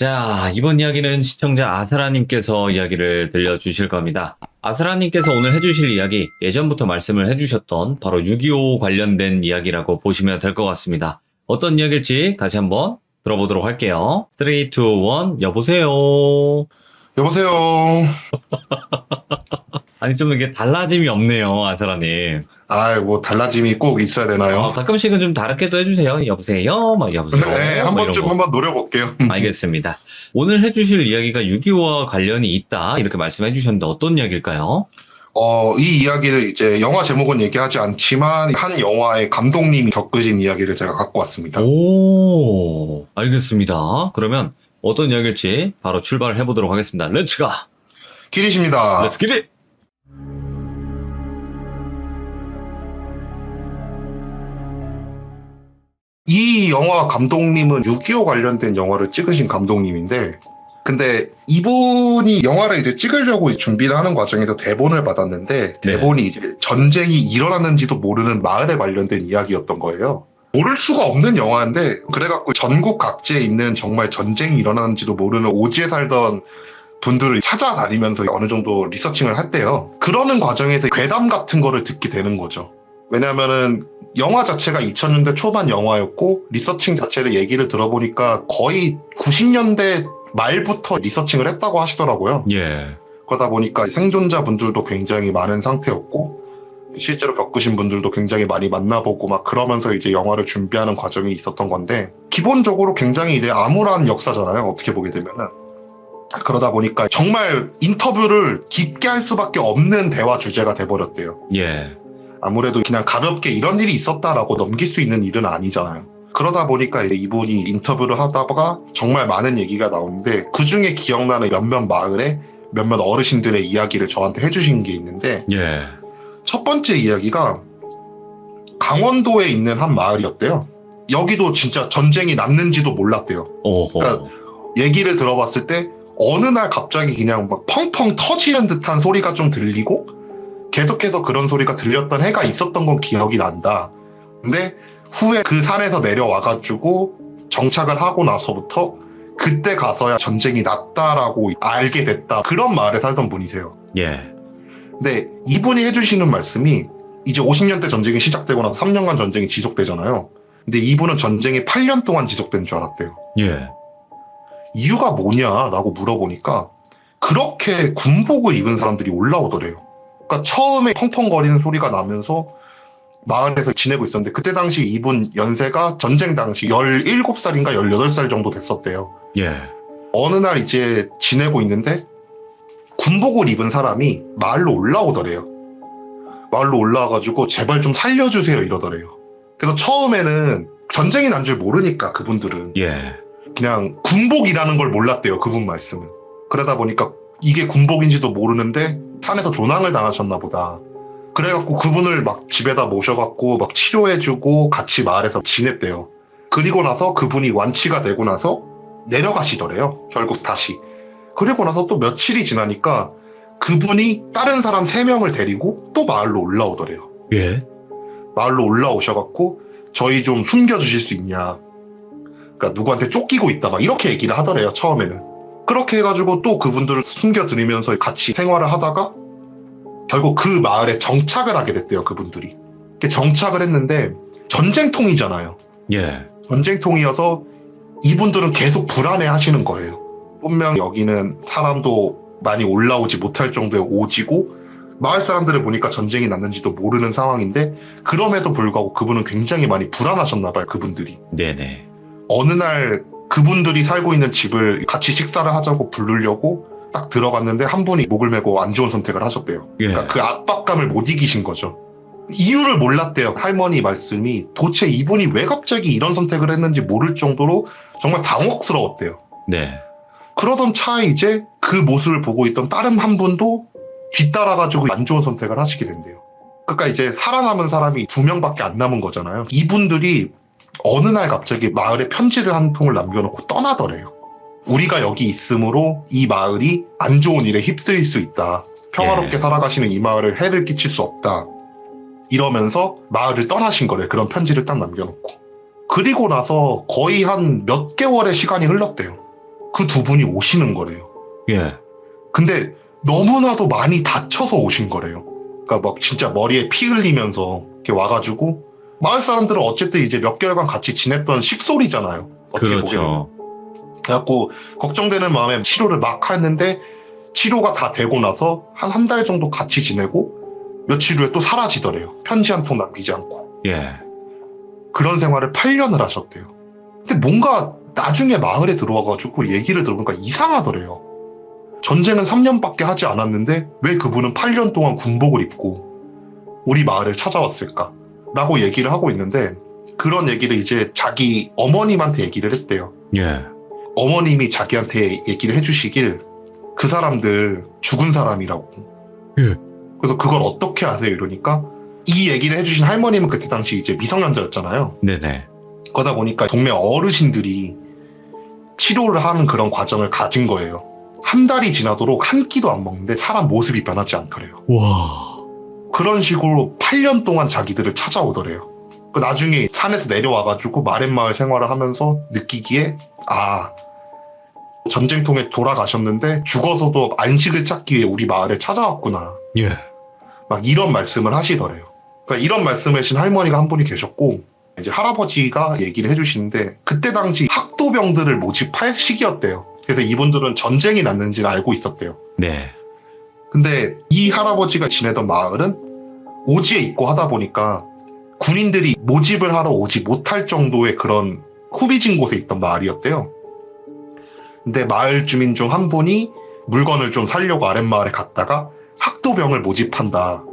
자, 이번 이야기는 시청자 아사라님께서 이야기를 들려주실 겁니다. 아사라님께서 오늘 해주실 이야기, 예전부터 말씀을 해주셨던 바로 6.25 관련된 이야기라고 보시면 될 것 같습니다. 어떤 이야기일지 같이 한번 들어보도록 할게요. 3, 2, 1, 여보세요. 여보세요. 아니, 좀 이게 달라짐이 없네요, 아사라님. 뭐 달라짐이 꼭 있어야 되나요? 가끔씩은 좀 다르게도 해주세요. 여보세요? 여보세요? 네, 한 번쯤 한번 노려볼게요. 알겠습니다. 오늘 해주실 이야기가 6.25와 관련이 있다, 이렇게 말씀해 주셨는데 어떤 이야기일까요? 이 이야기를 이제 영화 제목은 얘기하지 않지만 한 영화의 감독님이 겪으신 이야기를 제가 갖고 왔습니다. 오, 알겠습니다. 그러면 어떤 이야기일지 바로 출발을 해보도록 하겠습니다. 렛츠가! 기리십니다. 렛츠 기릿! 이 영화 감독님은 6.25 관련된 영화를 찍으신 감독님인데, 근데 이분이 영화를 이제 찍으려고 준비를 하는 과정에서 대본을 받았는데, 대본이 이제 전쟁이 일어났는지도 모르는 마을에 관련된 이야기였던 거예요. 모를 수가 없는 영화인데, 그래갖고 전국 각지에 있는 정말 전쟁이 일어났는지도 모르는 오지에 살던 분들을 찾아다니면서 어느 정도 리서칭을 했대요. 그러는 과정에서 괴담 같은 거를 듣게 되는 거죠. 왜냐면은 영화 자체가 2000년대 초반 영화였고 리서칭 자체를 얘기를 들어보니까 거의 90년대 말부터 리서칭을 했다고 하시더라고요. 예. 그러다 보니까 생존자분들도 굉장히 많은 상태였고 실제로 겪으신 분들도 굉장히 많이 만나보고 막 그러면서 이제 영화를 준비하는 과정이 있었던 건데, 기본적으로 굉장히 이제 암울한 역사잖아요, 어떻게 보게 되면은. 그러다 보니까 정말 인터뷰를 깊게 할 수밖에 없는 대화 주제가 돼버렸대요. 예. 아무래도 그냥 가볍게 이런 일이 있었다라고 넘길 수 있는 일은 아니잖아요. 그러다 보니까 이제 이분이 인터뷰를 하다가 정말 많은 얘기가 나오는데, 그 중에 기억나는 몇몇 마을에 몇몇 어르신들의 이야기를 저한테 해주신 게 있는데, 예. 첫 번째 이야기가 강원도에 있는 한 마을이었대요. 여기도 진짜 전쟁이 났는지도 몰랐대요. 오호. 그러니까 얘기를 들어봤을 때 어느 날 갑자기 그냥 막 펑펑 터지는 듯한 소리가 좀 들리고 계속해서 그런 소리가 들렸던 해가 있었던 건 기억이 난다. 근데 후에 그 산에서 내려와가지고 정착을 하고 나서부터 그때 가서야 전쟁이 났다라고 알게 됐다. 그런 마을에 살던 분이세요. 예. 근데 이분이 해주시는 말씀이, 이제 50년대 전쟁이 시작되고 나서 3년간 전쟁이 지속되잖아요. 근데 이분은 전쟁이 8년 동안 지속된 줄 알았대요. 예. 이유가 뭐냐라고 물어보니까 그렇게 군복을 입은 사람들이 올라오더래요. 그러니까 처음에 펑펑거리는 소리가 나면서 마을에서 지내고 있었는데, 그때 당시 이분 연세가 전쟁 당시 17살인가 18살 정도 됐었대요. 예. 어느 날 이제 지내고 있는데 군복을 입은 사람이 마을로 올라오더래요. 마을로 올라와가지고 제발 좀 살려주세요 이러더래요. 그래서 처음에는 전쟁이 난 줄 모르니까 그분들은 예. 그냥 군복이라는 걸 몰랐대요, 그분 말씀은. 그러다 보니까 이게 군복인지도 모르는데 산에서 조난을 당하셨나 보다. 그래갖고 그분을 막 집에다 모셔갖고 막 치료해주고 같이 마을에서 지냈대요. 그리고 나서 그분이 완치가 되고 나서 내려가시더래요, 결국 다시. 그리고 나서 또 며칠이 지나니까 그분이 다른 사람 3명을 데리고 또 마을로 올라오더래요. 예. 마을로 올라오셔갖고 저희 좀 숨겨주실 수 있냐, 그러니까 누구한테 쫓기고 있다 막 이렇게 얘기를 하더래요, 처음에는. 그렇게 해가지고 또 그분들을 숨겨드리면서 같이 생활을 하다가 결국 그 마을에 정착을 하게 됐대요, 그분들이. 정착을 했는데 전쟁통이잖아요. 예. 전쟁통이어서 이분들은 계속 불안해 하시는 거예요. 분명 여기는 사람도 많이 올라오지 못할 정도의 오지고 마을 사람들을 보니까 전쟁이 났는지도 모르는 상황인데, 그럼에도 불구하고 그분은 굉장히 많이 불안하셨나 봐요, 그분들이. 네네. 어느 날 그분들이 살고 있는 집을 같이 식사를 하자고 부르려고 딱 들어갔는데 한 분이 목을 메고 안 좋은 선택을 하셨대요. 예. 그러니까 그 압박감을 못 이기신 거죠. 이유를 몰랐대요. 할머니 말씀이 도대체 이분이 왜 갑자기 이런 선택을 했는지 모를 정도로 정말 당혹스러웠대요. 네. 그러던 차에 이제 그 모습을 보고 있던 다른 한 분도 뒤따라가지고 안 좋은 선택을 하시게 된대요. 그러니까 이제 살아남은 사람이 2명밖에 안 남은 거잖아요. 이분들이 어느 날 갑자기 마을에 편지를 한 통을 남겨놓고 떠나더래요. 우리가 여기 있으므로 이 마을이 안 좋은 일에 휩쓸릴 수 있다. 평화롭게 살아가시는 이 마을을 해를 끼칠 수 없다. 이러면서 마을을 떠나신 거래. 그런 편지를 딱 남겨놓고. 그리고 나서 거의 한 몇 개월의 시간이 흘렀대요. 그 두 분이 오시는 거래요. 예. 근데 너무나도 많이 다쳐서 오신 거래요. 그러니까 막 진짜 머리에 피 흘리면서 이렇게 와가지고 마을 사람들은 어쨌든 이제 몇 개월간 같이 지냈던 식솔이잖아요. 어떻게 보게 되면. 그렇죠. 그래갖고 걱정되는 마음에 치료를 막 했는데 치료가 다 되고 나서 한 달 정도 같이 지내고 며칠 후에 또 사라지더래요. 편지 한 통 남기지 않고. 예. 그런 생활을 8년을 하셨대요. 근데 뭔가 나중에 마을에 들어와가지고 얘기를 들어보니까 이상하더래요. 전쟁은 3년밖에 하지 않았는데 왜 그분은 8년 동안 군복을 입고 우리 마을을 찾아왔을까? 라고 얘기를 하고 있는데 그런 얘기를 이제 자기 어머님한테 얘기를 했대요. 예. 어머님이 자기한테 얘기를 해주시길 그 사람들 죽은 사람이라고. 예. 그래서 그걸 어떻게 아세요? 이러니까 이 얘기를 해주신 할머님은 그때 당시 이제 미성년자였잖아요. 네네. 그러다 보니까 동네 어르신들이 치료를 하는 그런 과정을 가진 거예요. 한 달이 지나도록 한 끼도 안 먹는데 사람 모습이 변하지 않더래요. 와. 그런 식으로 8년 동안 자기들을 찾아오더래요. 나중에 산에서 내려와가지고 마렛마을 생활을 하면서 느끼기에 전쟁통에 돌아가셨는데 죽어서도 안식을 찾기 위해 우리 마을을 찾아왔구나. 예. 막 이런 말씀을 하시더래요. 그러니까 이런 말씀을 하신 할머니가 한 분이 계셨고 이제 할아버지가 얘기를 해주시는데 그때 당시 학도병들을 모집할 시기였대요. 그래서 이분들은 전쟁이 났는지는 알고 있었대요. 네. 근데 이 할아버지가 지내던 마을은 오지에 있고 하다 보니까 군인들이 모집을 하러 오지 못할 정도의 그런 후비진 곳에 있던 마을이었대요. 근데 마을 주민 중 한 분이 물건을 좀 사려고 아랫마을에 갔다가 학도병을 모집한다.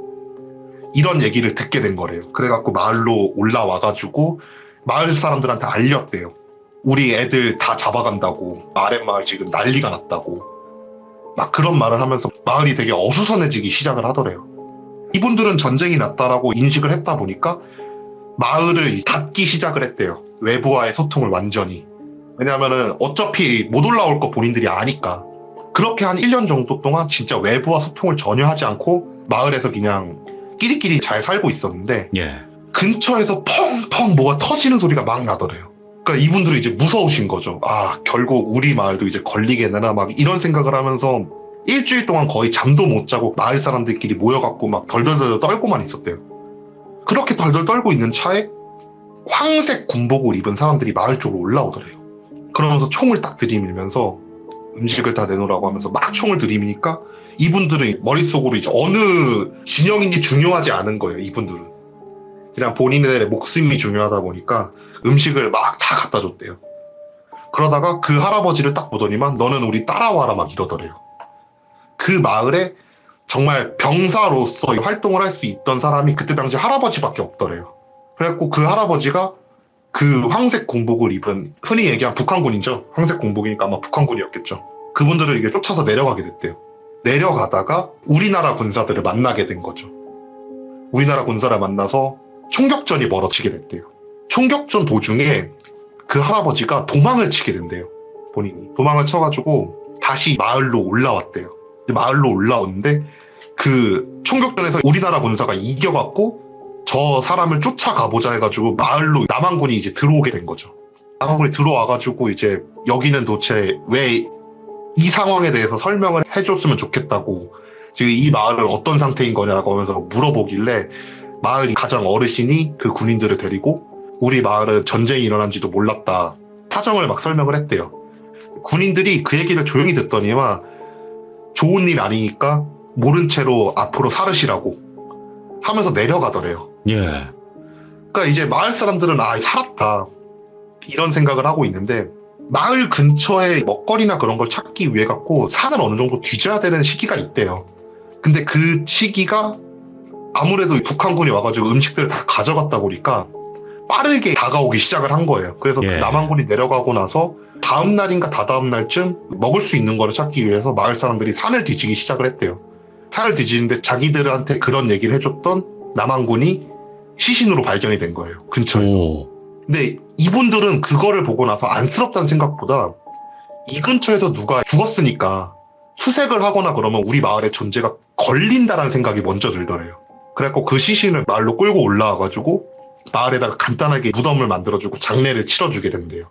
이런 얘기를 듣게 된 거래요. 그래갖고 마을로 올라와가지고 마을 사람들한테 알렸대요. 우리 애들 다 잡아간다고. 아랫마을 지금 난리가 났다고. 막 그런 말을 하면서 마을이 되게 어수선해지기 시작을 하더래요. 이분들은 전쟁이 났다라고 인식을 했다 보니까 마을을 닫기 시작을 했대요. 외부와의 소통을 완전히. 왜냐하면은 어차피 못 올라올 거 본인들이 아니까. 그렇게 한 1년 정도 동안 진짜 외부와 소통을 전혀 하지 않고 마을에서 그냥 끼리끼리 잘 살고 있었는데 예. 근처에서 펑펑 뭐가 터지는 소리가 막 나더래요. 그러니까 이분들이 이제 무서우신 거죠. 결국 우리 마을도 이제 걸리겠나 막 이런 생각을 하면서 일주일 동안 거의 잠도 못 자고 마을 사람들끼리 모여갖고 막 덜덜덜 떨고만 있었대요. 그렇게 덜덜 떨고 있는 차에 황색 군복을 입은 사람들이 마을 쪽으로 올라오더래요. 그러면서 총을 딱 들이밀면서 음식을 다 내놓으라고 하면서 막 총을 들이미니까 이분들은 머릿속으로 이제 어느 진영인지 중요하지 않은 거예요. 이분들은 그냥 본인의 목숨이 중요하다 보니까 음식을 막 다 갖다 줬대요. 그러다가 그 할아버지를 딱 보더니만 너는 우리 따라와라 막 이러더래요. 그 마을에 정말 병사로서 활동을 할 수 있던 사람이 그때 당시 할아버지밖에 없더래요. 그래갖고 그 할아버지가 그 황색 군복을 입은 흔히 얘기한 북한군이죠. 황색 군복이니까 아마 북한군이었겠죠. 그분들을 이게 쫓아서 내려가게 됐대요. 내려가다가 우리나라 군사들을 만나게 된 거죠. 우리나라 군사를 만나서 총격전이 벌어지게 됐대요. 총격전 도중에 그 할아버지가 도망을 치게 된대요. 본인이 도망을 쳐가지고 다시 마을로 올라왔대요. 마을로 올라오는데 그 총격전에서 우리나라 군사가 이겨갖고 저 사람을 쫓아가보자 해가지고 마을로 남한군이 이제 들어오게 된 거죠. 남한군이 들어와가지고 이제 여기는 도대체 왜 이 상황에 대해서 설명을 해줬으면 좋겠다고 지금 이 마을은 어떤 상태인 거냐라고 하면서 물어보길래 마을 가장 어르신이 그 군인들을 데리고 우리 마을은 전쟁이 일어난지도 몰랐다. 사정을 막 설명을 했대요. 군인들이 그 얘기를 조용히 듣더니만 좋은 일 아니니까 모른 채로 앞으로 살으시라고 하면서 내려가더래요. 예. 그러니까 이제 마을 사람들은 살았다 이런 생각을 하고 있는데 마을 근처에 먹거리나 그런 걸 찾기 위해 갖고 산을 어느 정도 뒤져야 되는 시기가 있대요. 근데 그 시기가 아무래도 북한군이 와가지고 음식들을 다 가져갔다 보니까 빠르게 다가오기 시작을 한 거예요. 그래서 예. 그 남한군이 내려가고 나서 다음 날인가 다다음 날쯤 먹을 수 있는 거를 찾기 위해서 마을 사람들이 산을 뒤지기 시작을 했대요. 산을 뒤지는데 자기들한테 그런 얘기를 해줬던 남한군이 시신으로 발견이 된 거예요. 근처에서. 오. 근데 이분들은 그거를 보고 나서 안쓰럽다는 생각보다 이 근처에서 누가 죽었으니까 수색을 하거나 그러면 우리 마을의 존재가 걸린다라는 생각이 먼저 들더래요. 그래갖고 그 시신을 마을로 끌고 올라와가지고 마을에다가 간단하게 무덤을 만들어주고 장례를 치러주게 된대요.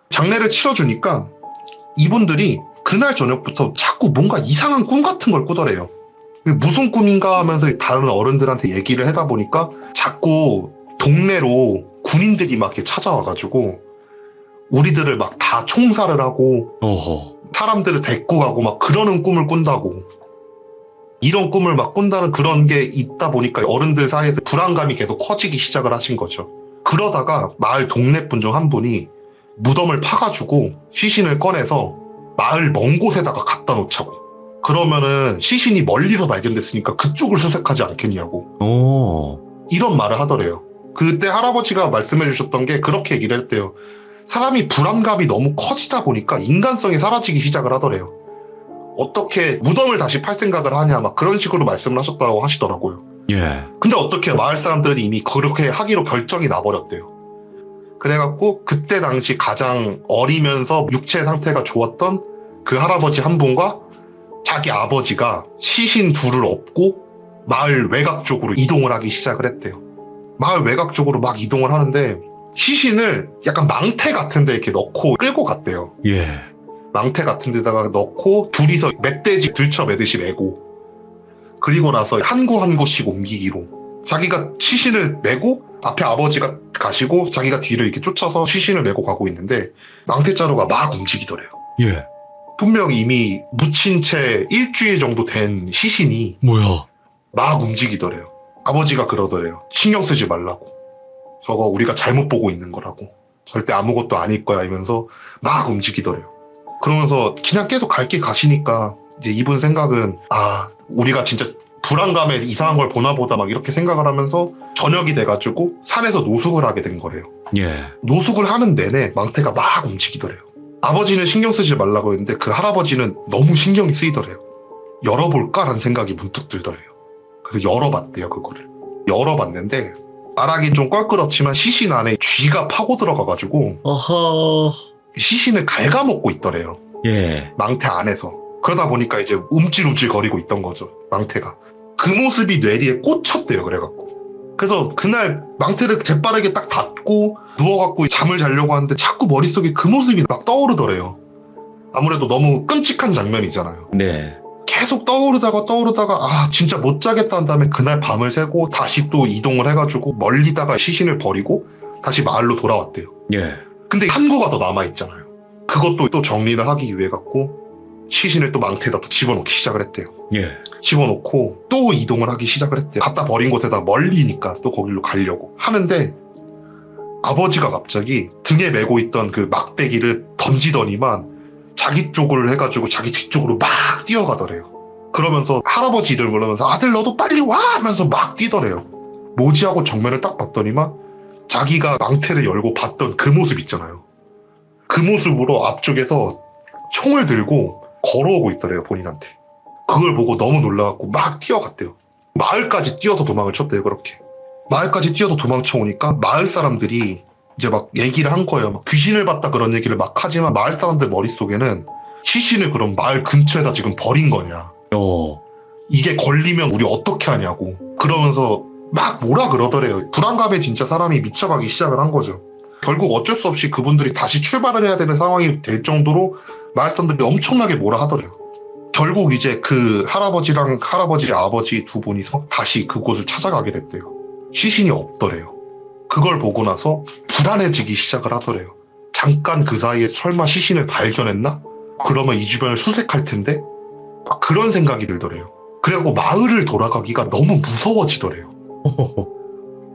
장례를 치러주니까 이분들이 그날 저녁부터 자꾸 뭔가 이상한 꿈 같은 걸 꾸더래요. 무슨 꿈인가 하면서 다른 어른들한테 얘기를 하다 보니까 자꾸 동네로 군인들이 막 이렇게 찾아와가지고 우리들을 막 다 총살을 하고 어허. 사람들을 데리고 가고 막 그러는 꿈을 꾼다고. 이런 꿈을 막 꾼다는 그런 게 있다 보니까 어른들 사이에서 불안감이 계속 커지기 시작을 하신 거죠. 그러다가 마을 동네 분 중 한 분이 무덤을 파가지고 시신을 꺼내서 마을 먼 곳에다가 갖다 놓자고. 그러면은 시신이 멀리서 발견됐으니까 그쪽을 수색하지 않겠냐고. 오. 이런 말을 하더래요. 그때 할아버지가 말씀해 주셨던 게 그렇게 얘기를 했대요. 사람이 불안감이 너무 커지다 보니까 인간성이 사라지기 시작을 하더래요. 어떻게 무덤을 다시 팔 생각을 하냐 막 그런 식으로 말씀을 하셨다고 하시더라고요. 예. 근데 어떻게 마을 사람들은 이미 그렇게 하기로 결정이 나버렸대요. 그래갖고 그때 당시 가장 어리면서 육체 상태가 좋았던 그 할아버지 한 분과 자기 아버지가 시신 둘을 업고 마을 외곽 쪽으로 이동을 하기 시작을 했대요. 마을 외곽 쪽으로 막 이동을 하는데 시신을 약간 망태 같은 데 이렇게 넣고 끌고 갔대요. 예. 망태 같은 데다가 넣고 둘이서 멧돼지 들쳐 매듯이 메고 그리고 나서 한 구 한 구씩 옮기기로 자기가 시신을 메고 앞에 아버지가 가시고 자기가 뒤를 이렇게 쫓아서 시신을 메고 가고 있는데 망태자루가 막 움직이더래요. 예. 분명히 이미 묻힌 채 일주일 정도 된 시신이 뭐야? 막 움직이더래요. 아버지가 그러더래요. 신경 쓰지 말라고. 저거 우리가 잘못 보고 있는 거라고. 절대 아무것도 아닐 거야 이러면서 막 움직이더래요. 그러면서 그냥 계속 갈 길 가시니까 이제 이분 생각은 우리가 진짜 불안감에 이상한 걸 보나 보다 막 이렇게 생각을 하면서 저녁이 돼가지고 산에서 노숙을 하게 된 거래요. 예. 노숙을 하는 내내 망태가 막 움직이더래요. 아버지는 신경 쓰지 말라고 했는데 그 할아버지는 너무 신경이 쓰이더래요. 열어볼까라는 생각이 문득 들더래요. 그래서 열어봤대요 그거를. 열어봤는데 말하긴 좀 껄끄럽지만 시신 안에 쥐가 파고 들어가가지고 어허. 시신을 갉아먹고 있더래요. 예. 망태 안에서. 그러다 보니까 이제 움찔움찔 거리고 있던 거죠. 망태가. 그 모습이 뇌리에 꽂혔대요. 그래갖고. 그래서 그날 망태를 재빠르게 딱 닫고 누워갖고 잠을 자려고 하는데 자꾸 머릿속에 그 모습이 막 떠오르더래요. 아무래도 너무 끔찍한 장면이잖아요. 네. 계속 떠오르다가 진짜 못 자겠다 한 다음에 그날 밤을 새고 다시 또 이동을 해가지고 멀리다가 시신을 버리고 다시 마을로 돌아왔대요. 예. 근데 한 구가 더 남아있잖아요. 그것도 또 정리를 하기 위해 갖고 시신을 또 망태에다 또 집어넣기 시작을 했대요. 예. 집어넣고 또 이동을 하기 시작을 했대요. 갖다 버린 곳에다 멀리니까 또 거기로 가려고 하는데 아버지가 갑자기 등에 메고 있던 그 막대기를 던지더니만 자기 쪽을 해가지고 자기 뒤쪽으로 막 뛰어가더래요. 그러면서 할아버지 이름을 부르면서 아들 너도 빨리 와 하면서 막 뛰더래요. 뭐지 하고 정면을 딱 봤더니만 자기가 망태를 열고 봤던 그 모습 있잖아요. 그 모습으로 앞쪽에서 총을 들고 걸어오고 있더래요 본인한테. 그걸 보고 너무 놀라갖고 막 뛰어갔대요. 마을까지 뛰어서 도망을 쳤대요. 그렇게 마을까지 뛰어서 도망쳐 오니까 마을 사람들이 이제 막 얘기를 한 거예요. 막 귀신을 봤다 그런 얘기를 막 하지만 마을 사람들 머릿속에는 시신을 그럼 마을 근처에다 지금 버린 거냐, 이게 걸리면 우리 어떻게 하냐고 그러면서 막 뭐라 그러더래요. 불안감에 진짜 사람이 미쳐가기 시작을 한 거죠. 결국 어쩔 수 없이 그분들이 다시 출발을 해야 되는 상황이 될 정도로 마을 사람들이 엄청나게 뭐라 하더래요. 결국 이제 그 할아버지랑 할아버지 아버지 두 분이서 다시 그곳을 찾아가게 됐대요. 시신이 없더래요. 그걸 보고 나서 불안해지기 시작을 하더래요. 잠깐 그 사이에 설마 시신을 발견했나? 그러면 이 주변을 수색할 텐데? 막 그런 생각이 들더래요. 그래갖고 마을을 돌아가기가 너무 무서워지더래요.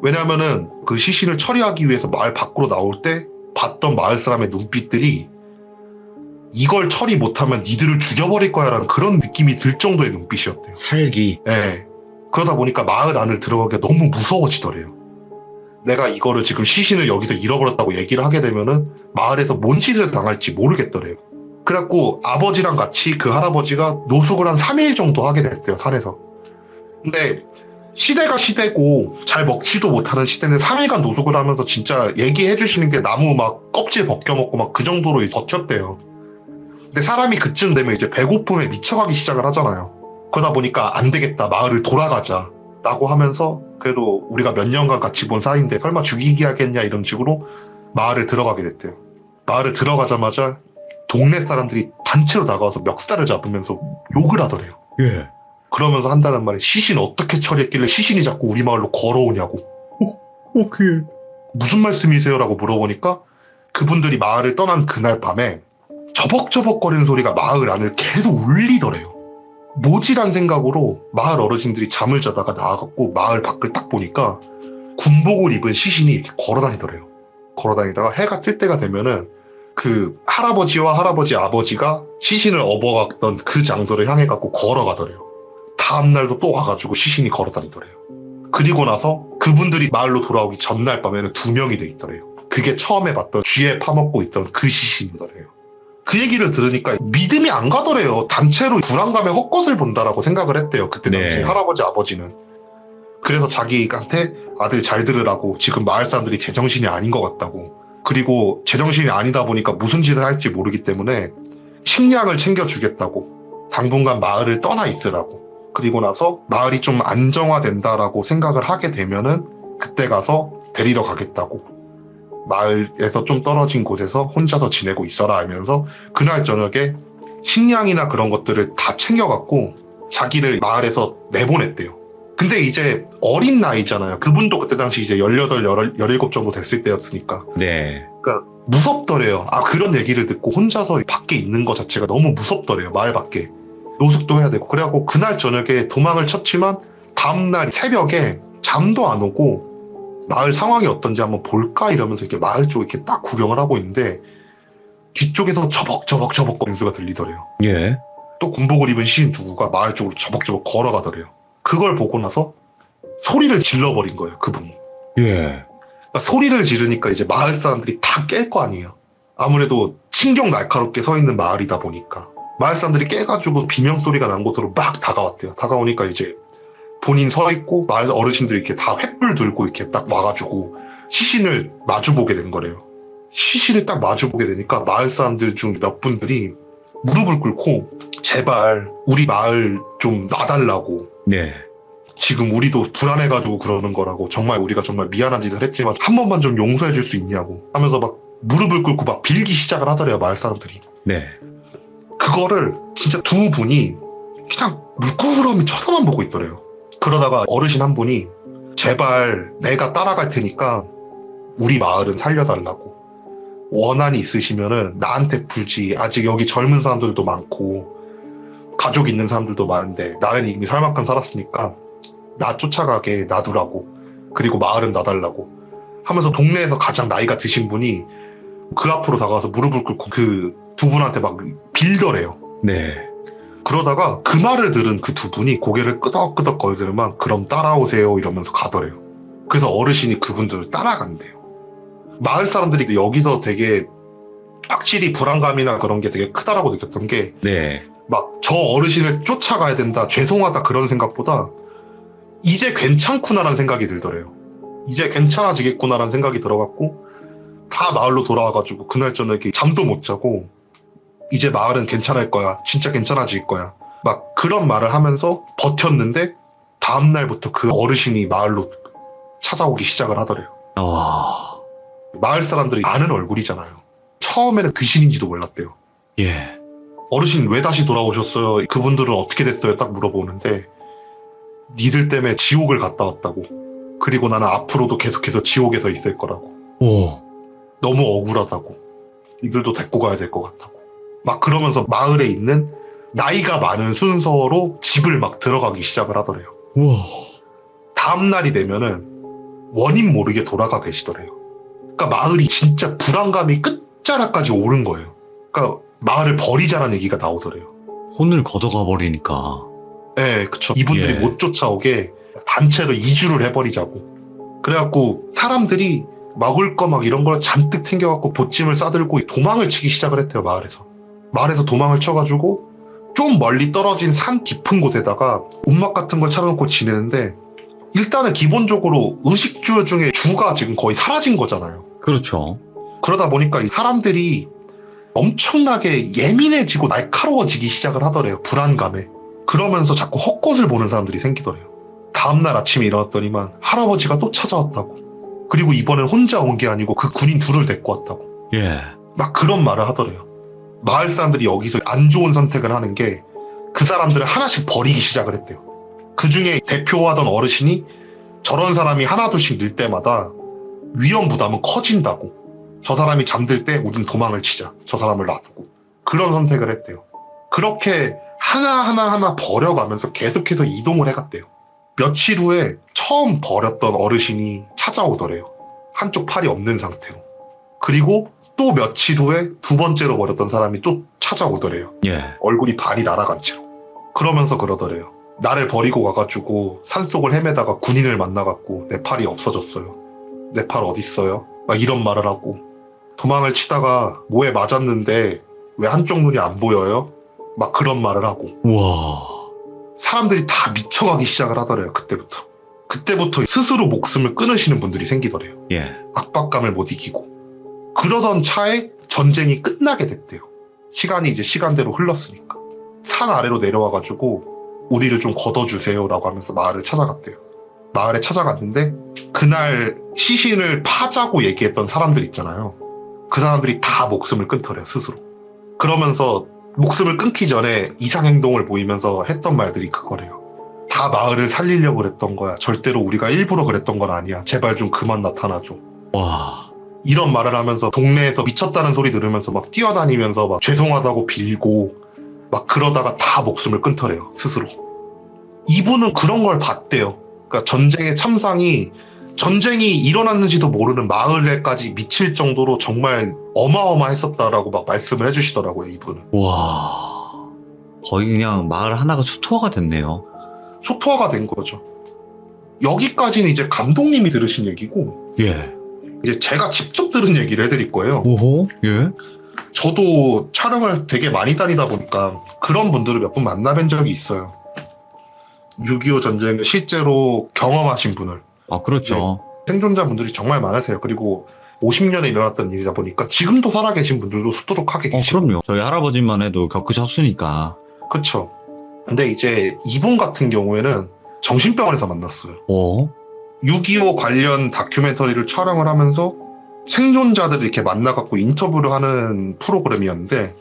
왜냐면은 그 시신을 처리하기 위해서 마을 밖으로 나올 때 봤던 마을 사람의 눈빛들이 이걸 처리 못하면 니들을 죽여버릴 거야 라는 그런 느낌이 들 정도의 눈빛이었대요. 살기. 네. 그러다 보니까 마을 안을 들어가기가 너무 무서워지더래요. 내가 이거를 지금 시신을 여기서 잃어버렸다고 얘기를 하게 되면은 마을에서 뭔 짓을 당할지 모르겠더래요. 그래갖고 아버지랑 같이 그 할아버지가 노숙을 한 3일 정도 하게 됐대요, 산에서. 근데 시대가 시대고 잘 먹지도 못하는 시대는 3일간 노숙을 하면서 진짜 얘기해 주시는 게 나무 막 껍질 벗겨먹고 막 그 정도로 버텼대요. 근데 사람이 그쯤 되면 이제 배고픔에 미쳐가기 시작을 하잖아요. 그러다 보니까 안 되겠다, 마을을 돌아가자 라고 하면서 그래도 우리가 몇 년간 같이 본 사이인데 설마 죽이기 하겠냐 이런 식으로 마을을 들어가게 됐대요. 마을을 들어가자마자 동네 사람들이 단체로 다가와서 멱살을 잡으면서 욕을 하더래요. 예. 그러면서 한다는 말에 시신 어떻게 처리했길래 시신이 자꾸 우리 마을로 걸어오냐고. 오케이. 무슨 말씀이세요? 라고 물어보니까 그분들이 마을을 떠난 그날 밤에 저벅저벅거리는 소리가 마을 안을 계속 울리더래요. 뭐지란 생각으로 마을 어르신들이 잠을 자다가 나와갖고 마을 밖을 딱 보니까 군복을 입은 시신이 이렇게 걸어다니더래요. 걸어다니다가 해가 뜰 때가 되면은 그 할아버지와 할아버지 아버지가 시신을 업어갔던 그 장소를 향해 갖고 걸어가더래요. 다음날도 또 와가지고 시신이 걸어다니더래요. 그리고 나서 그분들이 마을로 돌아오기 전날 밤에는 2명이 돼 있더래요. 그게 처음에 봤던 쥐에 파먹고 있던 그 시신이더래요. 그 얘기를 들으니까 믿음이 안 가더래요. 단체로 불안감에 헛것을 본다라고 생각을 했대요. 그때 당시 네. 할아버지 아버지는. 그래서 자기한테 아들 잘 들으라고, 지금 마을 사람들이 제정신이 아닌 것 같다고, 그리고 제정신이 아니다 보니까 무슨 짓을 할지 모르기 때문에 식량을 챙겨주겠다고, 당분간 마을을 떠나 있으라고, 그리고 나서 마을이 좀 안정화된다라고 생각을 하게 되면은 그때 가서 데리러 가겠다고, 마을에서 좀 떨어진 곳에서 혼자서 지내고 있어라 하면서 그날 저녁에 식량이나 그런 것들을 다 챙겨갖고 자기를 마을에서 내보냈대요. 근데 이제 어린 나이잖아요. 그분도 그때 당시 이제 18, 17 정도 됐을 때였으니까. 네. 그러니까 무섭더래요. 그런 얘기를 듣고 혼자서 밖에 있는 것 자체가 너무 무섭더래요. 마을 밖에. 노숙도 해야 되고. 그래갖고 그날 저녁에 도망을 쳤지만 다음날 새벽에 잠도 안 오고 마을 상황이 어떤지 한번 볼까 이러면서 이렇게 마을 쪽 이렇게 딱 구경을 하고 있는데 뒤쪽에서 저벅저벅거리는 소리가 들리더래요. 예. 또 군복을 입은 시인 누구가 마을 쪽으로 저벅저벅 걸어가더래요. 그걸 보고 나서 소리를 질러버린 거예요, 그분이. 예. 그러니까 소리를 지르니까 이제 마을 사람들이 다 깰 거 아니에요. 아무래도 신경 날카롭게 서 있는 마을이다 보니까 마을 사람들이 깨가지고 비명소리가 난 곳으로 막 다가왔대요. 다가오니까 이제 본인 서 있고 마을 어르신들이 이렇게 다 횃불 들고 이렇게 딱 와가지고 시신을 마주보게 된 거래요. 시신을 딱 마주보게 되니까 마을 사람들 중 몇 분들이 무릎을 꿇고 제발 우리 마을 좀 놔달라고, 네. 지금 우리도 불안해가지고 그러는 거라고, 정말 우리가 정말 미안한 짓을 했지만 한 번만 좀 용서해 줄 수 있냐고 하면서 막 무릎을 꿇고 막 빌기 시작을 하더래요, 마을 사람들이. 네. 그거를 진짜 두 분이 그냥 물끄러미 쳐다만 보고 있더래요. 그러다가 어르신 한 분이 제발 내가 따라갈 테니까 우리 마을은 살려달라고, 원한이 있으시면은 나한테 풀지, 아직 여기 젊은 사람들도 많고 가족 있는 사람들도 많은데 나는 이미 살 만큼 살았으니까 나 쫓아가게 놔두라고, 그리고 마을은 놔달라고 하면서 동네에서 가장 나이가 드신 분이 그 앞으로 다가와서 무릎을 꿇고 그 두 분한테 막 빌더래요. 네. 그러다가 그 말을 들은 그 두 분이 고개를 끄덕끄덕 거리더니만 그럼 따라오세요 이러면서 가더래요. 그래서 어르신이 그분들을 따라간대요. 마을 사람들이 여기서 되게 확실히 불안감이나 그런 게 되게 크다라고 느꼈던 게, 네. 막 저 어르신을 쫓아가야 된다, 죄송하다 그런 생각보다 이제 괜찮구나라는 생각이 들더래요. 이제 괜찮아지겠구나라는 생각이 들어갖고 다 마을로 돌아와가지고 그날 저녁에 잠도 못 자고 이제 마을은 괜찮을 거야, 진짜 괜찮아질 거야, 막 그런 말을 하면서 버텼는데 다음날부터 그 어르신이 마을로 찾아오기 시작을 하더래요. 마을 사람들이 아는 얼굴이잖아요. 처음에는 귀신인지도 몰랐대요. 예. 어르신 왜 다시 돌아오셨어요? 그분들은 어떻게 됐어요? 딱 물어보는데 니들 때문에 지옥을 갔다 왔다고, 그리고 나는 앞으로도 계속해서 지옥에서 있을 거라고, 오. 너무 억울하다고, 니들도 데리고 가야 될 것 같다고, 막 그러면서 마을에 있는 나이가 많은 순서로 집을 막 들어가기 시작을 하더래요. 우와. 다음날이 되면은 원인 모르게 돌아가 계시더래요. 그러니까 마을이 진짜 불안감이 끝자락까지 오른 거예요. 그러니까 마을을 버리자라는 얘기가 나오더래요. 혼을 걷어가 버리니까. 네, 그쵸. 이분들이 예. 못 쫓아오게 단체로 이주를 해버리자고. 그래갖고 사람들이 먹을 거 막 이런 걸 잔뜩 챙겨갖고 보찜을 싸들고 도망을 치기 시작을 했대요, 마을에서. 마을에서 도망을 쳐가지고 좀 멀리 떨어진 산 깊은 곳에다가 움막 같은 걸 차려놓고 지내는데, 일단은 기본적으로 의식주 중에 주가 지금 거의 사라진 거잖아요. 그렇죠. 그러다 보니까 이 사람들이 엄청나게 예민해지고 날카로워지기 시작을 하더래요, 불안감에. 그러면서 자꾸 헛것을 보는 사람들이 생기더래요. 다음날 아침에 일어났더니만 할아버지가 또 찾아왔다고, 그리고 이번엔 혼자 온 게 아니고 그 군인 둘을 데리고 왔다고, 예. 막 그런 말을 하더래요. 마을 사람들이 여기서 안 좋은 선택을 하는 게 그 사람들을 하나씩 버리기 시작을 했대요. 그 중에 대표하던 어르신이 저런 사람이 하나둘씩 늘 때마다 위험 부담은 커진다고. 저 사람이 잠들 때 우린 도망을 치자. 저 사람을 놔두고. 그런 선택을 했대요. 그렇게 하나하나 버려가면서 계속해서 이동을 해갔대요. 며칠 후에 처음 버렸던 어르신이 찾아오더래요. 한쪽 팔이 없는 상태로. 그리고 또 며칠 후에 두 번째로 버렸던 사람이 또 찾아오더래요. 예. 얼굴이 반이 날아간 채로. 그러면서 그러더래요. 나를 버리고 가가지고 산속을 헤매다가 군인을 만나갖고 내 팔이 없어졌어요. 내 팔 어딨어요? 막 이런 말을 하고, 도망을 치다가 뭐에 맞았는데 왜 한쪽 눈이 안 보여요? 막 그런 말을 하고. 와. 사람들이 다 미쳐가기 시작을 하더래요. 그때부터 스스로 목숨을 끊으시는 분들이 생기더래요. 예. 압박감을 못 이기고. 그러던 차에 전쟁이 끝나게 됐대요. 시간이 이제 시간대로 흘렀으니까. 산 아래로 내려와가지고 우리를 좀 걷어주세요 라고 하면서 마을을 찾아갔대요. 마을에 찾아갔는데 그날 시신을 파자고 얘기했던 사람들 있잖아요. 그 사람들이 다 목숨을 끊더래요, 스스로. 그러면서 목숨을 끊기 전에 이상행동을 보이면서 했던 말들이 그거래요. 다 마을을 살리려고 그랬던 거야. 절대로 우리가 일부러 그랬던 건 아니야. 제발 좀 그만 나타나줘. 와. 이런 말을 하면서 동네에서 미쳤다는 소리 들으면서 막 뛰어다니면서 막 죄송하다고 빌고 막 그러다가 다 목숨을 끊더래요, 스스로. 이분은 그런 걸 봤대요. 그러니까 전쟁의 참상이, 전쟁이 일어났는지도 모르는 마을에까지 미칠 정도로 정말 어마어마했었다라고 막 말씀을 해주시더라고요, 이분은. 와. 거의 그냥 마을 하나가 초토화가 됐네요. 초토화가 된 거죠. 여기까지는 이제 감독님이 들으신 얘기고, 예. 이제 제가 직접 들은 얘기를 해드릴 거예요. 오호. 예. 저도 촬영을 되게 많이 다니다 보니까 그런 분들을 몇 분 만나뵌 적이 있어요. 6.25 전쟁을 실제로 경험하신 분을. 아, 그렇죠. 생존자분들이 정말 많으세요. 그리고 50년에 일어났던 일이다 보니까 지금도 살아계신 분들도 수두룩하게 계시고. 그럼요. 저희 할아버지만 해도 겪으셨으니까. 그쵸. 근데 이제 이분 같은 경우에는 정신병원에서 만났어요. 6.25 관련 다큐멘터리를 촬영을 하면서 생존자들을 이렇게 만나갖고 인터뷰를 하는 프로그램이었는데,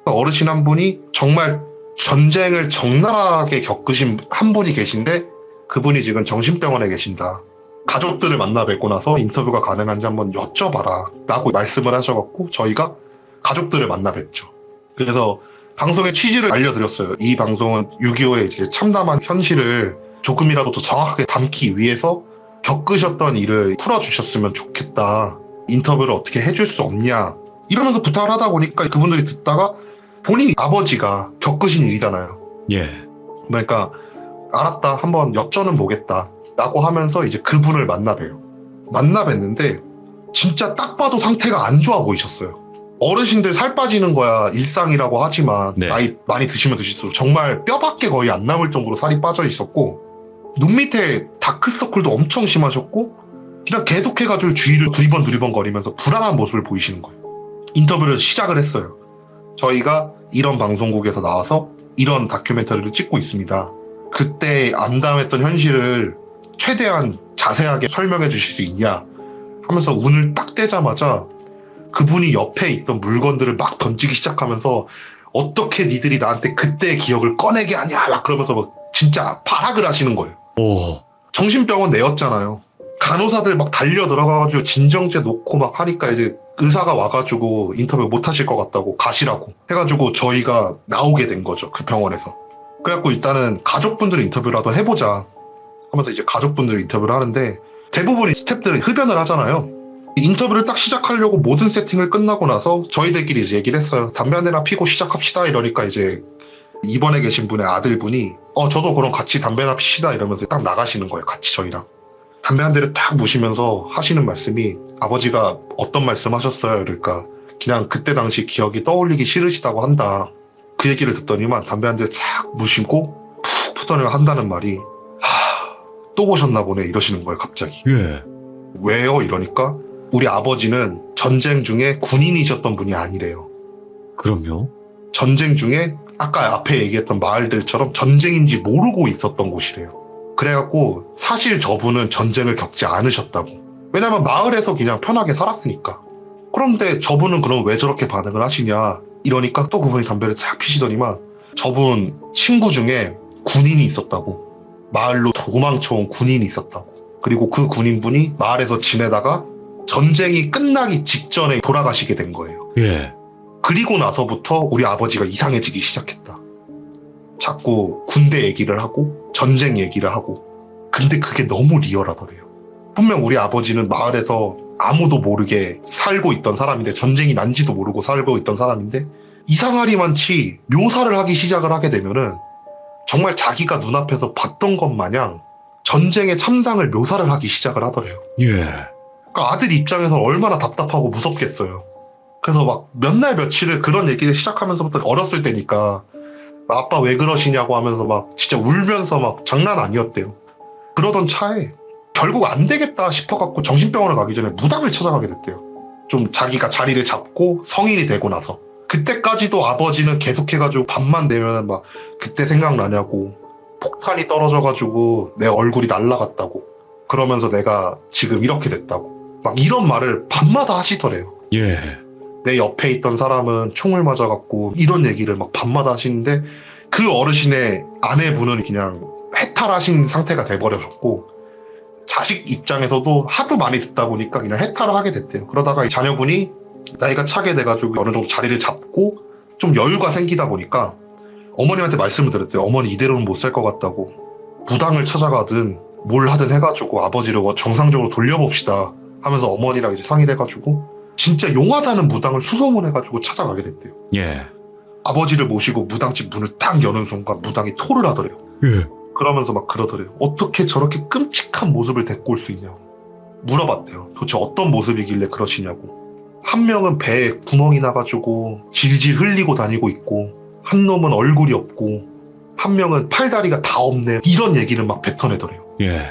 어르신 한 분이 정말 전쟁을 적나라하게 겪으신 한 분이 계신데 그분이 지금 정신병원에 계신다. 가족들을 만나 뵙고 나서 인터뷰가 가능한지 한번 여쭤봐라 라고 말씀을 하셔갖고 저희가 가족들을 만나 뵙죠. 그래서 방송의 취지를 알려드렸어요. 이 방송은 6.25의 이제 참담한 현실을 조금이라도 더 정확하게 담기 위해서 겪으셨던 일을 풀어주셨으면 좋겠다. 인터뷰를 어떻게 해줄 수 없냐. 이러면서 부탁을 하다 보니까 그분들이 듣다가 본인 아버지가 겪으신 일이잖아요. 예. 그러니까 알았다. 한번 여쭤는 보겠다. 라고 하면서 이제 그분을 만나 봬요. 만나 뵀는데 진짜 딱 봐도 상태가 안 좋아 보이셨어요. 어르신들 살 빠지는 거야 일상이라고 하지만 네. 나이 많이 드시면 드실수록 정말 뼈밖에 거의 안 남을 정도로 살이 빠져 있었고 눈 밑에 다크서클도 엄청 심하셨고 그냥 계속해가지고 주위를 두리번 거리면서 불안한 모습을 보이시는 거예요. 인터뷰를 시작을 했어요. 저희가 이런 방송국에서 나와서 이런 다큐멘터리를 찍고 있습니다. 그때 암담했던 현실을 최대한 자세하게 설명해 주실 수 있냐 하면서 운을 딱 떼자마자 그분이 옆에 있던 물건들을 막 던지기 시작하면서 어떻게 니들이 나한테 그때의 기억을 꺼내게 하냐 막 그러면서 막 진짜 발악을 하시는 거예요. 오. 정신병원 내였잖아요. 간호사들 막 달려 들어가가지고 진정제 놓고 막 하니까 이제 의사가 와가지고 인터뷰 못 하실 것 같다고 가시라고 해가지고 저희가 나오게 된 거죠. 그 병원에서. 그래갖고 일단은 가족분들 인터뷰라도 해보자 하면서 이제 가족분들 인터뷰를 하는데 대부분 스태프들은 흡연을 하잖아요. 인터뷰를 딱 시작하려고 모든 세팅을 끝나고 나서 저희들끼리 이제 얘기를 했어요. 담배 한 대나 피고 시작합시다 이러니까 이제 입원해 계신 분의 아들분이 저도 그럼 같이 담배나 피시다 이러면서 딱 나가시는 거예요. 같이 저희랑. 담배 한 대를 딱 무시면서 하시는 말씀이 아버지가 어떤 말씀 하셨어요? 그러니까 그냥 그때 당시 기억이 떠올리기 싫으시다고 한다. 그 얘기를 듣더니만 담배 한 대 싹 무시고 푹 푸더니 한다는 말이 또 보셨나 보네 이러시는 거예요. 갑자기. 예. 왜요? 이러니까 우리 아버지는 전쟁 중에 군인이셨던 분이 아니래요. 그럼요. 전쟁 중에 아까 앞에 얘기했던 마을들처럼 전쟁인지 모르고 있었던 곳이래요. 그래갖고 사실 저분은 전쟁을 겪지 않으셨다고. 왜냐면 마을에서 그냥 편하게 살았으니까. 그런데 저분은 그럼 왜 저렇게 반응을 하시냐. 이러니까 또 그분이 담배를 탁 피시더니만 저분 친구 중에 군인이 있었다고. 마을로 도망쳐온 군인이 있었다고. 그리고 그 군인분이 마을에서 지내다가 전쟁이 끝나기 직전에 돌아가시게 된 거예요. 예. 그리고 나서부터 우리 아버지가 이상해지기 시작했다. 자꾸 군대 얘기를 하고 전쟁 얘기를 하고. 근데 그게 너무 리얼하더래요. 분명 우리 아버지는 마을에서 아무도 모르게 살고 있던 사람인데, 전쟁이 난지도 모르고 살고 있던 사람인데, 이상하리만치 묘사를 하기 시작을 하게 되면은 정말 자기가 눈앞에서 봤던 것 마냥 전쟁의 참상을 묘사를 하기 시작을 하더래요. 예. 그러니까 아들 입장에서 얼마나 답답하고 무섭겠어요. 그래서 막 몇 날 며칠을 그런 얘기를 시작하면서부터, 어렸을 때니까 아빠 왜 그러시냐고 하면서 막 진짜 울면서 막 장난 아니었대요. 그러던 차에 결국 안 되겠다 싶어갖고 정신병원을 가기 전에 무당을 찾아가게 됐대요. 좀 자기가 자리를 잡고 성인이 되고 나서. 그때까지도 아버지는 계속해가지고 밤만 되면 막 그때 생각나냐고, 폭탄이 떨어져가지고 내 얼굴이 날아갔다고, 그러면서 내가 지금 이렇게 됐다고, 막 이런 말을 밤마다 하시더래요. 예. 내 옆에 있던 사람은 총을 맞아갖고, 이런 얘기를 막 밤마다 하시는데, 그 어르신의 아내분은 그냥 해탈하신 상태가 돼버려졌고, 자식 입장에서도 하도 많이 듣다 보니까 그냥 해탈을 하게 됐대요. 그러다가 이 자녀분이 나이가 차게 돼가지고 어느 정도 자리를 잡고 좀 여유가 생기다 보니까 어머님한테 말씀을 드렸대요. 어머니 이대로는 못 살 것 같다고. 무당을 찾아가든 뭘 하든 해가지고 아버지를 정상적으로 돌려봅시다 하면서 어머니랑 이제 상의를 해가지고 진짜 용하다는 무당을 수소문해가지고 찾아가게 됐대요. 예. 아버지를 모시고 무당집 문을 딱 여는 순간 무당이 토를 하더래요. 예. 그러면서 막 그러더래요. 어떻게 저렇게 끔찍한 모습을 데리고 올 수 있냐고. 물어봤대요. 도대체 어떤 모습이길래 그러시냐고. 한 명은 배에 구멍이 나가지고 질질 흘리고 다니고 있고, 한 놈은 얼굴이 없고, 한 명은 팔다리가 다 없네. 이런 얘기를 막 뱉어내더래요. 예.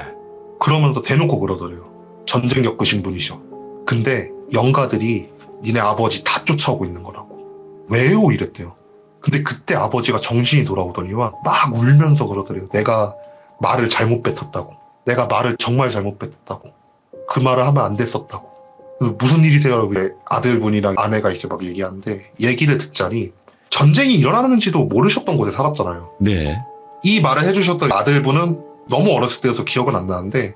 그러면서 대놓고 그러더래요. 전쟁 겪으신 분이셔. 근데 영가들이 니네 아버지 다 쫓아오고 있는 거라고. 왜요? 이랬대요. 근데 그때 아버지가 정신이 돌아오더니만 막 울면서 그러더래요. 내가 말을 잘못 뱉었다고. 내가 말을 정말 잘못 뱉었다고. 그 말을 하면 안 됐었다고. 무슨 일이세요? 아들분이랑 아내가 이렇게 막 얘기하는데, 얘기를 듣자니 전쟁이 일어나는지도 모르셨던 곳에 살았잖아요. 네. 이 말을 해주셨던 아들분은 너무 어렸을 때여서 기억은 안 나는데,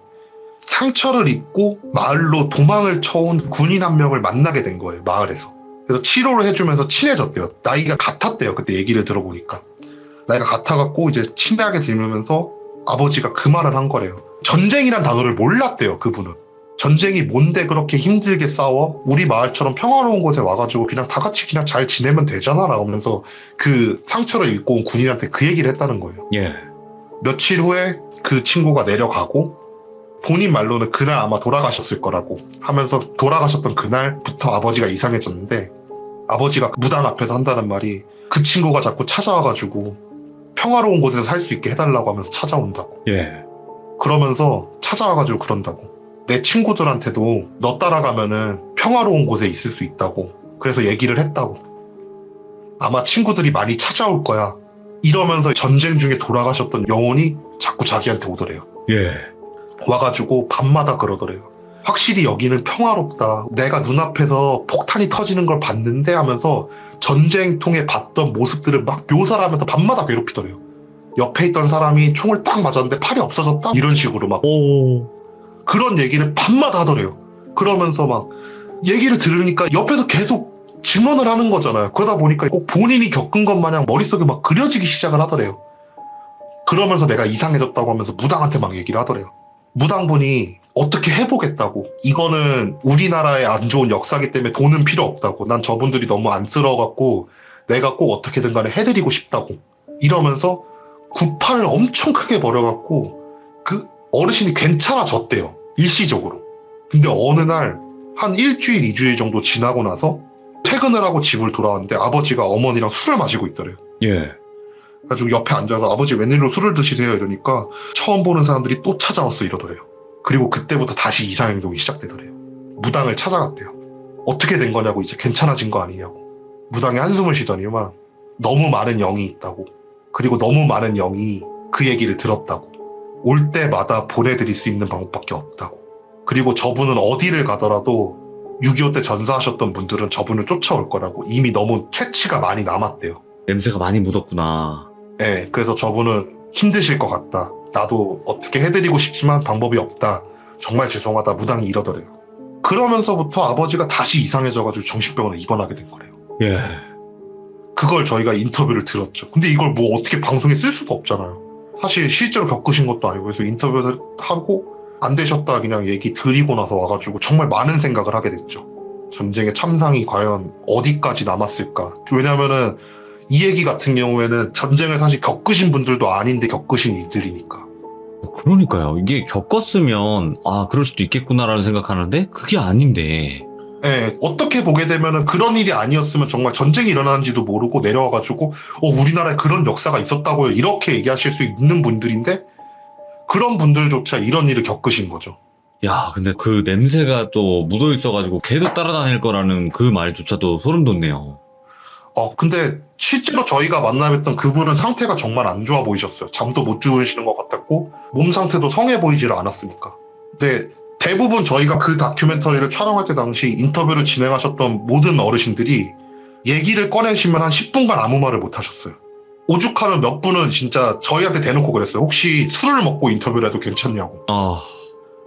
상처를 입고 마을로 도망을 쳐온 군인 한 명을 만나게 된 거예요, 마을에서. 그래서 치료를 해주면서 친해졌대요. 나이가 같았대요, 그때 얘기를 들어보니까. 나이가 같아갖고 이제 친하게 지내면서 아버지가 그 말을 한 거래요. 전쟁이란 단어를 몰랐대요, 그분은. 전쟁이 뭔데 그렇게 힘들게 싸워? 우리 마을처럼 평화로운 곳에 와가지고 그냥 다 같이 그냥 잘 지내면 되잖아 라면서 그 상처를 입고 온 군인한테 그 얘기를 했다는 거예요. 예. 며칠 후에 그 친구가 내려가고, 본인 말로는 그날 아마 돌아가셨을 거라고 하면서, 돌아가셨던 그날부터 아버지가 이상해졌는데, 아버지가 무당 앞에서 한다는 말이 그 친구가 자꾸 찾아와가지고 평화로운 곳에서 살 수 있게 해달라고 하면서 찾아온다고. 예. 그러면서 찾아와가지고 그런다고. 내 친구들한테도 너 따라가면은 평화로운 곳에 있을 수 있다고. 그래서 얘기를 했다고. 아마 친구들이 많이 찾아올 거야. 이러면서 전쟁 중에 돌아가셨던 영혼이 자꾸 자기한테 오더래요. 예. 와가지고 밤마다 그러더래요. 확실히 여기는 평화롭다. 내가 눈앞에서 폭탄이 터지는 걸 봤는데 하면서 전쟁통에 봤던 모습들을 막 묘사를 하면서 밤마다 괴롭히더래요. 옆에 있던 사람이 총을 딱 맞았는데 팔이 없어졌다? 이런 식으로 막 오. 그런 얘기를 밤마다 하더래요. 그러면서 막 얘기를 들으니까 옆에서 계속 증언을 하는 거잖아요. 그러다 보니까 꼭 본인이 겪은 것 마냥 머릿속에 막 그려지기 시작을 하더래요. 그러면서 내가 이상해졌다고 하면서 무당한테 막 얘기를 하더래요. 무당분이 어떻게 해보겠다고. 이거는 우리나라의 안 좋은 역사기 때문에 돈은 필요 없다고. 난 저분들이 너무 안쓰러워갖고 내가 꼭 어떻게든 간에 해드리고 싶다고. 이러면서 구판을 엄청 크게 벌여갖고 그 어르신이 괜찮아졌대요. 일시적으로. 근데 어느 날 한 일주일, 2주일 정도 지나고 나서 퇴근을 하고 집을 돌아왔는데 아버지가 어머니랑 술을 마시고 있더래요. 예. 그래가지고 옆에 앉아서 아버지 웬일로 술을 드시세요? 이러니까 처음 보는 사람들이 또 찾아왔어 이러더래요. 그리고 그때부터 다시 이상행동이 시작되더래요. 무당을 찾아갔대요. 어떻게 된 거냐고, 이제 괜찮아진 거 아니냐고. 무당이 한숨을 쉬더니만 너무 많은 영이 있다고. 그리고 너무 많은 영이 그 얘기를 들었다고. 올 때마다 보내드릴 수 있는 방법밖에 없다고. 그리고 저분은 어디를 가더라도 6.25 때 전사하셨던 분들은 저분을 쫓아올 거라고 이미 너무 채취가 많이 남았대요. 냄새가 많이 묻었구나. 네, 그래서 저분은 힘드실 것 같다. 나도 어떻게 해드리고 싶지만 방법이 없다. 정말 죄송하다. 무당이 이러더래요. 그러면서부터 아버지가 다시 이상해져가지고 정신병원에 입원하게 된 거래요. 예. 그걸 저희가 인터뷰를 들었죠. 근데 이걸 뭐 어떻게 방송에 쓸 수도 없잖아요. 사실 실제로 겪으신 것도 아니고 그래서 인터뷰를 하고 안 되셨다 그냥 얘기 드리고 나서 와가지고 정말 많은 생각을 하게 됐죠. 전쟁의 참상이 과연 어디까지 남았을까. 왜냐면은 이 얘기 같은 경우에는 전쟁을 사실 겪으신 분들도 아닌데 겪으신 이들이니까. 그러니까요. 이게 겪었으면 그럴 수도 있겠구나라는 생각하는데 그게 아닌데. 예, 어떻게 보게 되면은 그런 일이 아니었으면 정말 전쟁이 일어나는지도 모르고 내려와가지고 우리나라에 그런 역사가 있었다고요. 이렇게 얘기하실 수 있는 분들인데 그런 분들조차 이런 일을 겪으신 거죠. 야, 근데 그 냄새가 또 묻어 있어가지고 계속 따라다닐 거라는 그 말조차도 소름 돋네요. 근데 실제로 저희가 만나뵀던 그분은 상태가 정말 안 좋아 보이셨어요. 잠도 못 주무시는 것 같았고 몸 상태도 성해 보이질 않았으니까. 근데 대부분 저희가 그 다큐멘터리를 촬영할 때 당시 인터뷰를 진행하셨던 모든 어르신들이 얘기를 꺼내시면 한 10분간 아무 말을 못 하셨어요. 오죽하면 몇 분은 진짜 저희한테 대놓고 그랬어요. 혹시 술을 먹고 인터뷰를 해도 괜찮냐고.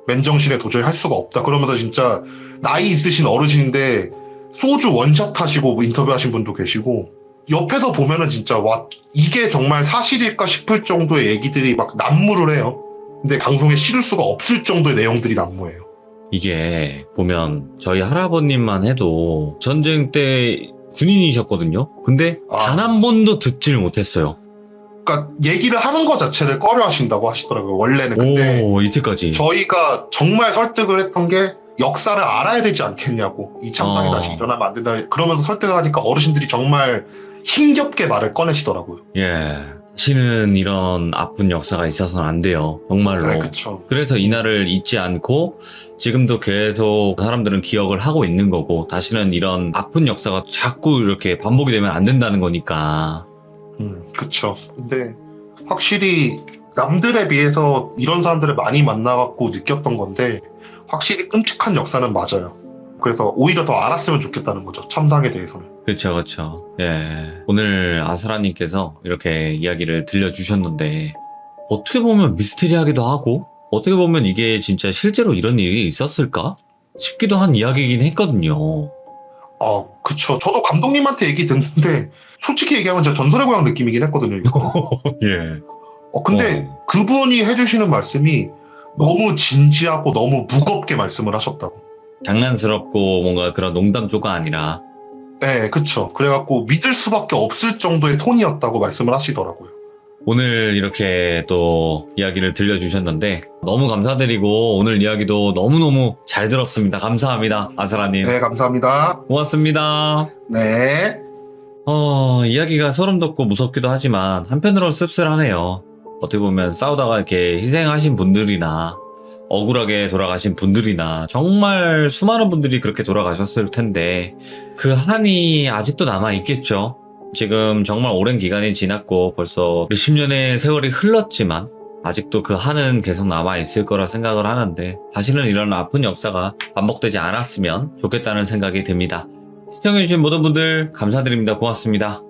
맨정신에 도저히 할 수가 없다. 그러면서 진짜 나이 있으신 어르신인데 소주 원샷 하시고 인터뷰하신 분도 계시고 옆에서 보면은 진짜 와 이게 정말 사실일까 싶을 정도의 얘기들이 막 난무를 해요. 근데 방송에 실을 수가 없을 정도의 내용들이 난무해요. 이게 보면 저희 할아버님만 해도 전쟁 때 군인이셨거든요. 근데 단 한 번도 듣지를 못했어요. 그러니까 얘기를 하는 것 자체를 꺼려 하신다고 하시더라고요. 원래는. 근데 이때까지. 저희가 정말 설득을 했던 게 역사를 알아야 되지 않겠냐고. 이 참상이 다시 일어나면 안 된다. 그러면서 설득을 하니까 어르신들이 정말 힘겹게 말을 꺼내시더라고요. 예. 다시는 이런 아픈 역사가 있어서는 안 돼요. 정말로. 네, 그쵸. 그래서 이날을 잊지 않고 지금도 계속 사람들은 기억을 하고 있는 거고 다시는 이런 아픈 역사가 자꾸 이렇게 반복이 되면 안 된다는 거니까. 그쵸. 근데 확실히 남들에 비해서 이런 사람들을 많이 만나갖고 느꼈던 건데 확실히 끔찍한 역사는 맞아요. 그래서 오히려 더 알았으면 좋겠다는 거죠. 참상에 대해서는. 그쵸, 그쵸. 예. 오늘 아스라님께서 이렇게 이야기를 들려주셨는데, 어떻게 보면 미스테리하기도 하고, 어떻게 보면 이게 진짜 실제로 이런 일이 있었을까? 싶기도 한 이야기이긴 했거든요. 그쵸. 저도 감독님한테 얘기 듣는데, 솔직히 얘기하면 진짜 전설의 고향 느낌이긴 했거든요, 이거. 예. 근데 그분이 해주시는 말씀이 너무 진지하고 너무 무겁게 말씀을 하셨다고. 장난스럽고 뭔가 그런 농담 조가 아니라. 네, 그쵸. 그래갖고 믿을 수밖에 없을 정도의 톤이었다고 말씀을 하시더라고요. 오늘 이렇게 또 이야기를 들려주셨는데 너무 감사드리고 오늘 이야기도 너무너무 잘 들었습니다. 감사합니다. 아스라님. 네, 감사합니다. 고맙습니다. 네. 이야기가 소름 돋고 무섭기도 하지만 한편으로는 씁쓸하네요. 어떻게 보면 싸우다가 이렇게 희생하신 분들이나 억울하게 돌아가신 분들이나 정말 수많은 분들이 그렇게 돌아가셨을 텐데 그 한이 아직도 남아있겠죠. 지금 정말 오랜 기간이 지났고 벌써 몇십 년의 세월이 흘렀지만 아직도 그 한은 계속 남아있을 거라 생각을 하는데 다시는 이런 아픈 역사가 반복되지 않았으면 좋겠다는 생각이 듭니다. 시청해주신 모든 분들 감사드립니다. 고맙습니다.